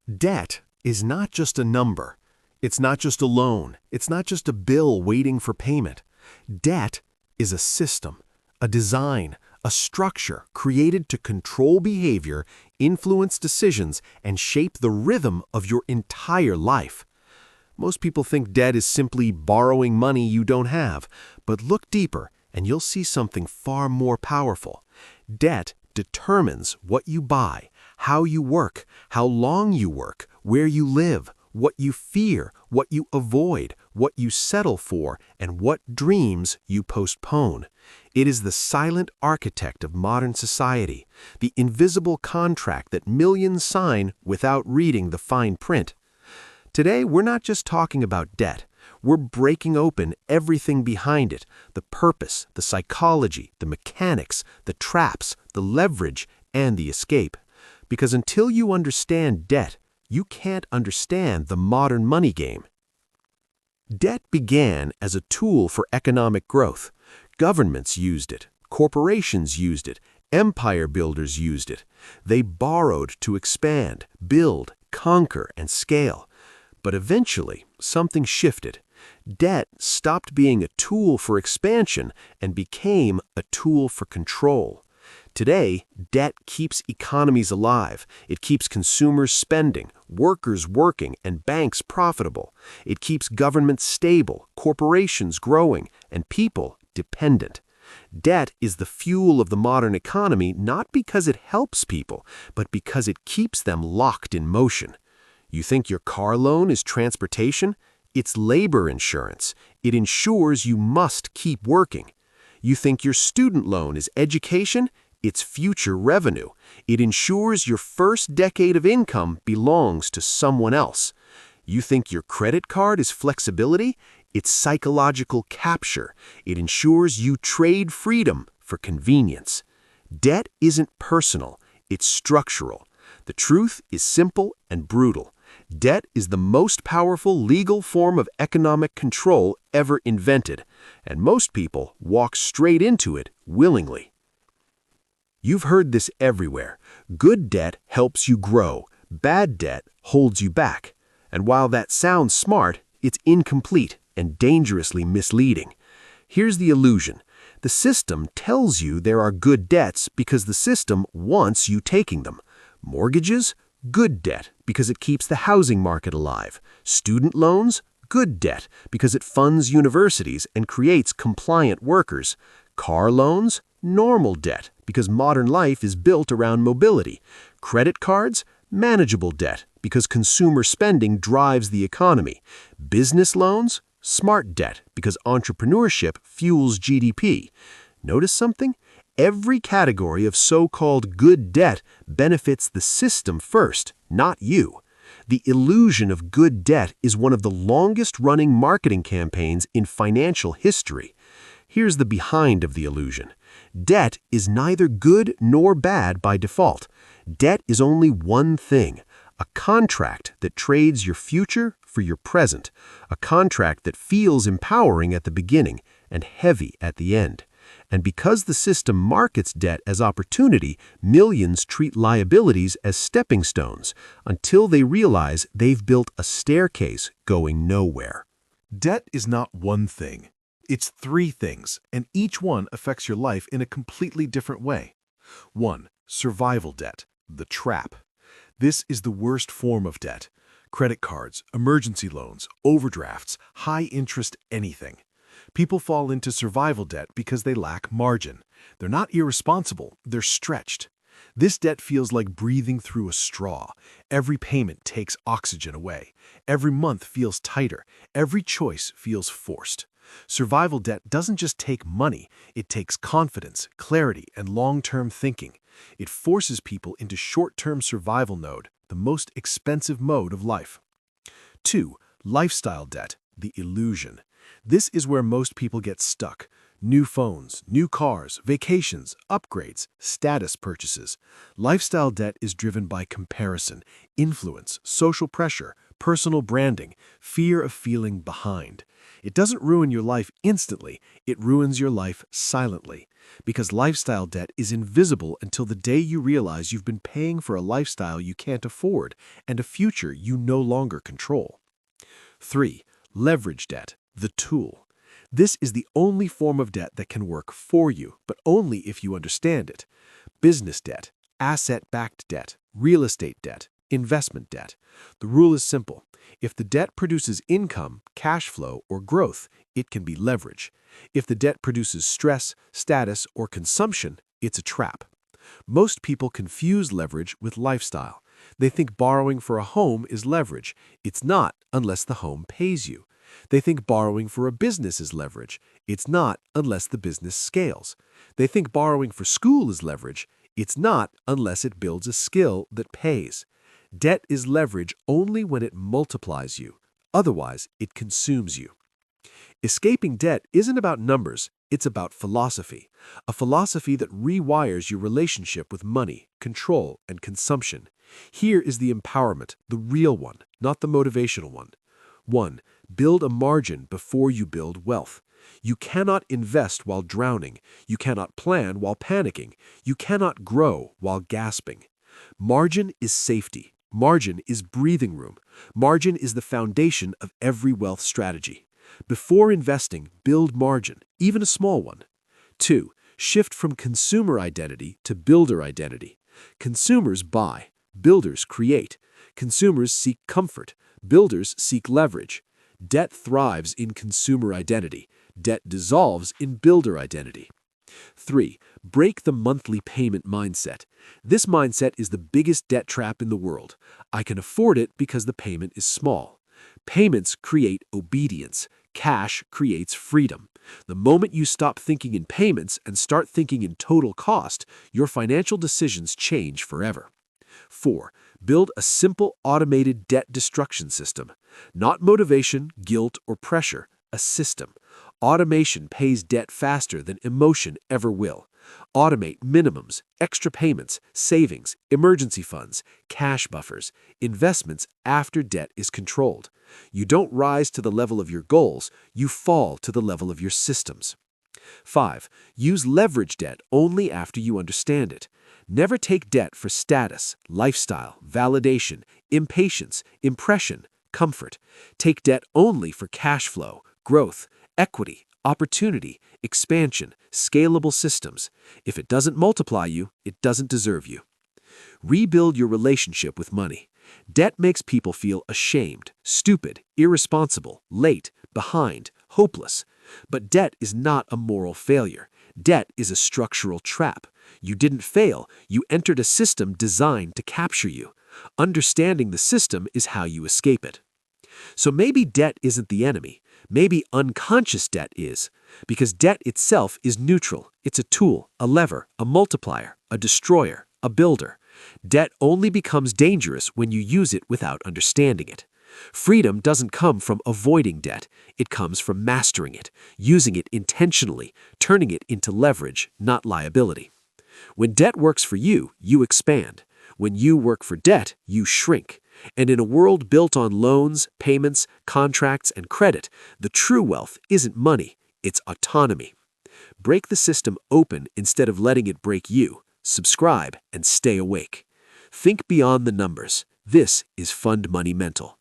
Debt is not just a number. It's not just a loan. It's not just a bill waiting for payment. Debt is a system, a design, a structure created to control behavior, influence decisions, and shape the rhythm of your entire life. Most people think debt is simply borrowing money you don't have, but look deeper and you'll see something far more powerful. Debt determines what you buy, how you work, how long you work, where you live, what you fear, what you avoid, what you settle for, and what dreams you postpone. It is the silent architect of modern society, the invisible contract that millions sign without reading the fine print. Today, we're not just talking about debt. We're breaking open everything behind it, the purpose, the psychology, the mechanics, the traps, the leverage, and the escape. Because until you understand debt, you can't understand the modern money game. Debt began as a tool for economic growth. Governments used it, corporations used it, empire builders used it. They borrowed to expand, build, conquer, and scale. But eventually, something shifted. Debt stopped being a tool for expansion and became a tool for control. Today, debt keeps economies alive. It keeps consumers spending, workers working, and banks profitable. It keeps governments stable, corporations growing, and people dependent. Debt is the fuel of the modern economy not because it helps people, but because it keeps them locked in motion. You think your car loan is transportation? It's labor insurance. It ensures you must keep working. You think your student loan is education? It's future revenue. It ensures your first decade of income belongs to someone else. You think your credit card is flexibility? It's psychological capture. It ensures you trade freedom for convenience. Debt isn't personal. It's structural. The truth is simple and brutal. Debt is the most powerful legal form of economic control ever invented, and most people walk straight into it willingly. You've heard this everywhere. Good debt helps you grow. Bad debt holds you back. And while that sounds smart, it's incomplete and dangerously misleading. Here's the illusion. The system tells you there are good debts because the system wants you taking them. Mortgages? Good debt because it keeps the housing market alive. Student loans? Good debt because it funds universities and creates compliant workers. Car loans? Normal debt because modern life is built around mobility. Credit cards? Manageable debt because consumer spending drives the economy. Business loans? Smart debt because entrepreneurship fuels GDP. Notice something? Every category of so-called good debt benefits the system first, not you. The illusion of good debt is one of the longest-running marketing campaigns in financial history. Here's the behind of the illusion. Debt is neither good nor bad by default. Debt is only one thing, a contract that trades your future for your present, a contract that feels empowering at the beginning and heavy at the end. And because the system markets debt as opportunity, millions treat liabilities as stepping stones until they realize they've built a staircase going nowhere. Debt is not one thing. It's three things, and each one affects your life in a completely different way. 1. Survival debt, the trap. This is the worst form of debt. Credit cards, emergency loans, overdrafts, high-interest anything. People fall into survival debt because they lack margin. They're not irresponsible, they're stretched. This debt feels like breathing through a straw. Every payment takes oxygen away. Every month feels tighter. Every choice feels forced. Survival debt doesn't just take money, it takes confidence, clarity, and long-term thinking. It forces people into short-term survival mode, the most expensive mode of life. 2. Lifestyle debt, the illusion. This is where most people get stuck. New phones, new cars, vacations, upgrades, status purchases. Lifestyle debt is driven by comparison, influence, social pressure, personal branding, fear of feeling behind. It doesn't ruin your life instantly, it ruins your life silently. Because lifestyle debt is invisible until the day you realize you've been paying for a lifestyle you can't afford and a future you no longer control. 3. Leverage debt, the tool. This is the only form of debt that can work for you, but only if you understand it. Business debt, asset-backed debt, real estate debt, investment debt. The rule is simple. If the debt produces income, cash flow, or growth, it can be leverage. If the debt produces stress, status, or consumption, it's a trap. Most people confuse leverage with lifestyle. They think borrowing for a home is leverage. It's not unless the home pays you. They think borrowing for a business is leverage. It's not unless the business scales. They think borrowing for school is leverage. It's not unless it builds a skill that pays. Debt is leverage only when it multiplies you. Otherwise, it consumes you. Escaping debt isn't about numbers, it's about philosophy. A philosophy that rewires your relationship with money, control, and consumption. Here is the empowerment, the real one, not the motivational one. 1. Build a margin before you build wealth. You cannot invest while drowning. You cannot plan while panicking. You cannot grow while gasping. Margin is safety. Margin is breathing room. Margin is the foundation of every wealth strategy. Before investing, build margin, even a small one. 2. Shift from consumer identity to builder identity. Consumers buy. Builders create. Consumers seek comfort. Builders seek leverage. Debt thrives in consumer identity. Debt dissolves in builder identity. 3. Break the monthly payment mindset. This mindset is the biggest debt trap in the world. I can afford it because the payment is small. Payments create obedience. Cash creates freedom. The moment you stop thinking in payments and start thinking in total cost, your financial decisions change forever. 4. Build a simple automated debt destruction system. Not motivation, guilt, or pressure, a system. Automation pays debt faster than emotion ever will. Automate minimums, extra payments, savings, emergency funds, cash buffers, investments after debt is controlled. You don't rise to the level of your goals, you fall to the level of your systems. 5. Use leverage debt only after you understand it. Never take debt for status, lifestyle, validation, impatience, impression, comfort. Take debt only for cash flow, growth, equity, opportunity, expansion, scalable systems. If it doesn't multiply you, it doesn't deserve you. Rebuild your relationship with money. Debt makes people feel ashamed, stupid, irresponsible, late, behind, hopeless. But debt is not a moral failure. Debt is a structural trap. You didn't fail, you entered a system designed to capture you. Understanding the system is how you escape it. So maybe debt isn't the enemy. Maybe unconscious debt is. Because debt itself is neutral. It's a tool, a lever, a multiplier, a destroyer, a builder. Debt only becomes dangerous when you use it without understanding it. Freedom doesn't come from avoiding debt. It comes from mastering it, using it intentionally, turning it into leverage, not liability. When debt works for you, you expand. When you work for debt, you shrink. And in a world built on loans, payments, contracts, and credit, the true wealth isn't money, it's autonomy. Break the system open instead of letting it break you. Subscribe and stay awake. Think beyond the numbers. This is Fund Money Mental.